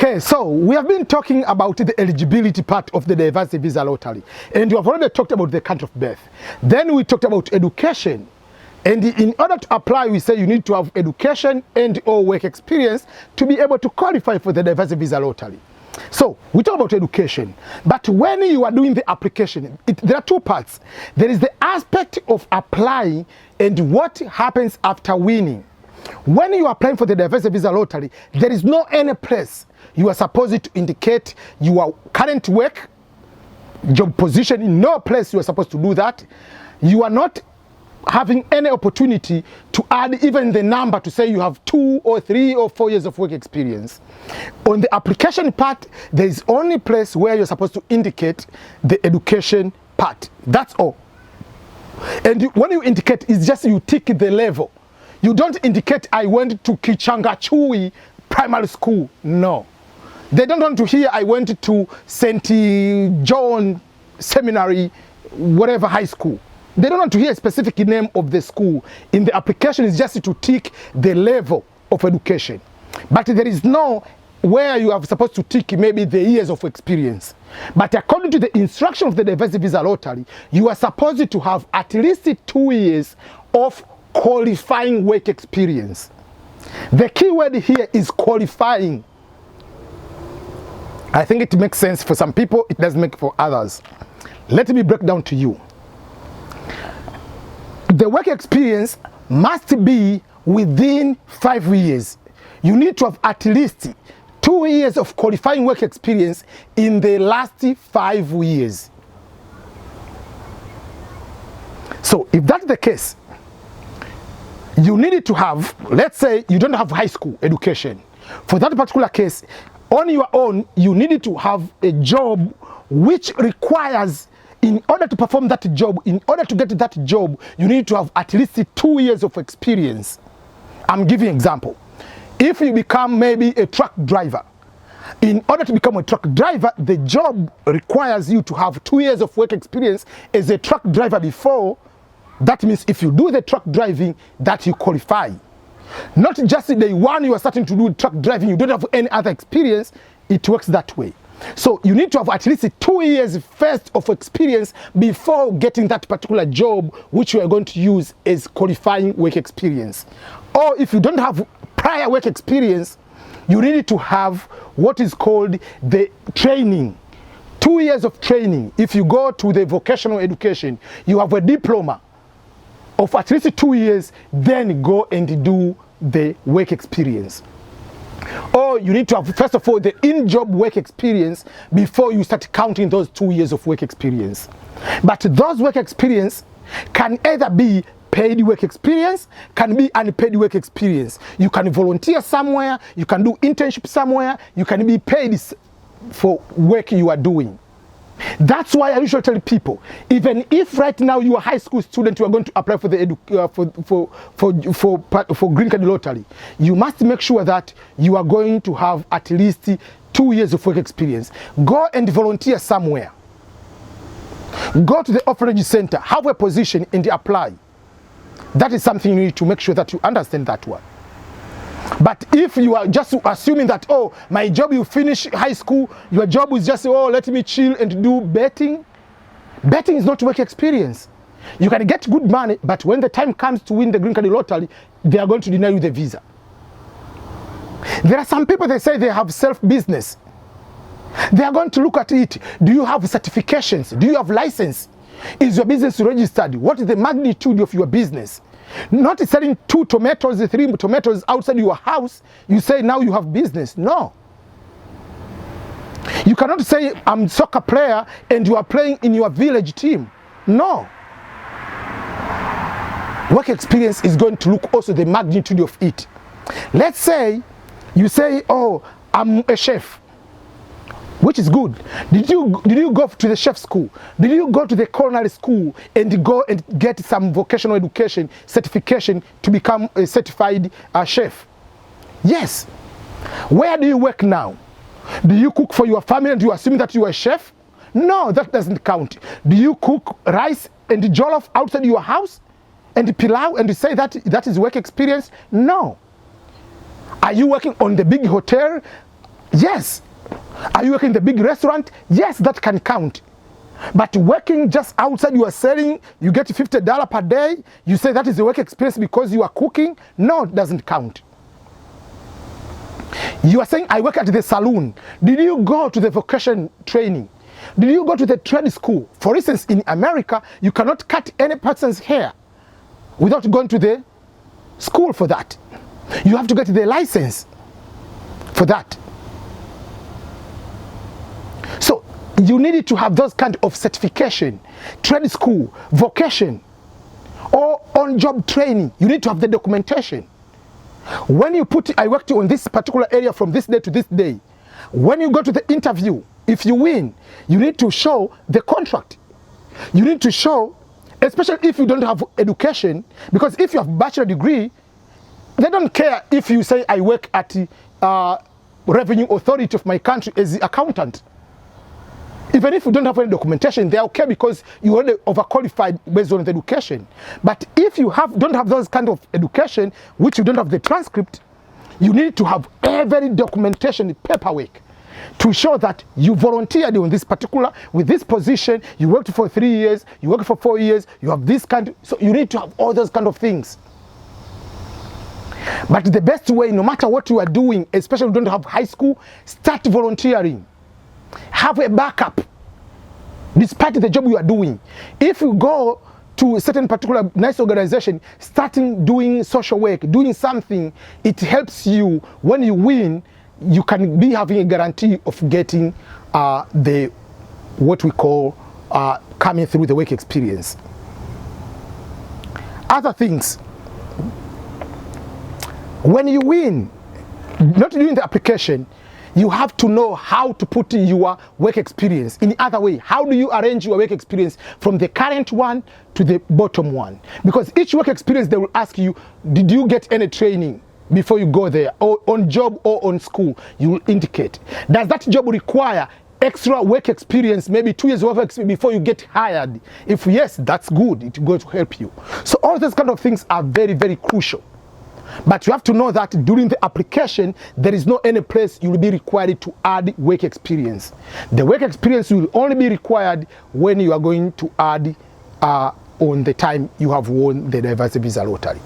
Okay, so we have been talking about the eligibility part of the diversity visa lottery, and we have already talked about the country of birth. Then we talked about education, and in order to apply, we say you need to have education and or work experience to be able to qualify for the diversity visa lottery. So we talk about education, but when you are doing the application, there are two parts. There is the aspect of applying and what happens after winning. When you are applying for the diversity visa lottery, there is no any place you are supposed to indicate your current work, job position. In no place you are supposed to do that. You are not having any opportunity to add even the number to say you have 2 or 3 or 4 years of work experience. On the application part, there is only place where you're supposed to indicate the education part. That's all. And when you indicate, it's just you tick the level. You don't indicate I went to Kichangachui primary school. No. They don't want to hear I went to St. John Seminary, whatever high school. They don't want to hear a specific name of the school. In the application, it's just to tick the level of education. But there is no where you are supposed to tick maybe the years of experience. But according to the instruction of the diversity visa lottery, you are supposed to have at least 2 years of qualifying work experience. The key word here is qualifying. I think it makes sense for some people, it doesn't make for others. Let me break down to you. The work experience must be within 5 years. You need to have at least 2 years of qualifying work experience in the last 5 years. So if that's the case, you need to have, let's say you don't have high school education. For that particular case, on your own, you need to have a job which requires, in order to perform that job, in order to get that job, you need to have at least 2 years of experience. I'm giving an example. If you become maybe a truck driver, in order to become a truck driver, the job requires you to have 2 years of work experience as a truck driver before. That means if you do the truck driving, that you qualify. Not just the day one you are starting to do truck driving, you don't have any other experience. It works that way. So you need to have at least 2 years first of experience before getting that particular job which you are going to use as qualifying work experience. Or if you don't have prior work experience, you need to have what is called the training. 2 years of training. If you go to the vocational education, you have a diploma of at least 2 years, then go and do the work experience. Or you need to have, first of all, the in-job work experience before you start counting those 2 years of work experience. But those work experience can either be paid work experience, can be unpaid work experience. You can volunteer somewhere, you can do internship somewhere, you can be paid for work you are doing. That's why I usually tell people, even if right now you are a high school student, you are going to apply for the for green card lottery, you must make sure that you are going to have at least 2 years of work experience. Go and volunteer somewhere. Go to the orphanage center, have a position and apply. That is something you need to make sure that you understand that one. But if you are just assuming that, oh, my job, you finish high school, your job is just, oh, let me chill and do betting. Betting is not work experience. You can get good money, but when the time comes to win the green card lottery, they are going to deny you the visa. There are some people, they say they have self-business. They are going to look at it. Do you have certifications? Do you have license? Is your business registered? What is the magnitude of your business? Not selling 2 tomatoes, 3 tomatoes outside your house, you say now you have business. No. You cannot say I'm a soccer player and you are playing in your village team. No. Work experience is going to look also the magnitude of it. Let's say you say, oh, I'm a chef, which is good. Did you go to the chef school? Did you go to the culinary school and go and get some vocational education certification to become a certified chef? Yes. Where do you work now? Do you cook for your family and you assume that you are a chef? No, that doesn't count. Do you cook rice and jollof outside your house and pilau and say that that is work experience? No. Are you working on the big hotel Yes. Are you working in the big restaurant? Yes, that can count. But working just outside, you are selling, you get $50 per day, you say that is a work experience because you are cooking? No, it doesn't count. You are saying, I work at the saloon. Did you go to the vocation training? Did you go to the trade school? For instance, in America, you cannot cut any person's hair without going to the school for that. You have to get the license for that. So you need to have those kind of certification, trade school, vocation, or on-job training. You need to have the documentation. When you put, I worked on this particular area from this day to this day, when you go to the interview, if you win, you need to show the contract. You need to show, especially if you don't have education, because if you have bachelor degree, they don't care if you say I work at revenue authority of my country as the accountant. Even if you don't have any documentation, they're okay because you already overqualified based on the education. But if you don't have those kind of education, which you don't have the transcript, you need to have every documentation, paperwork, to show that you volunteered on this particular, with this position, you worked for 3 years, you worked for 4 years, you have this kind of, so you need to have all those kind of things. But the best way, no matter what you are doing, especially if you don't have high school, start volunteering. Have a backup, despite the job you are doing. If you go to a certain particular nice organization, starting doing social work, doing something, it helps you. When you win, you can be having a guarantee of getting what we call coming through the work experience. Other things, when you win, not doing the application, you have to know how to put in your work experience. In the other way, how do you arrange your work experience from the current one to the bottom one? Because each work experience, they will ask you, did you get any training before you go there, or on job or on school? You will indicate. Does that job require extra work experience, maybe 2 years of experience before you get hired? If yes, that's good, it's going to help you. So all those kind of things are very, very crucial. But you have to know that during the application, there is no any place you will be required to add work experience. The work experience will only be required when you are going to add on the time you have won the diversity visa lottery.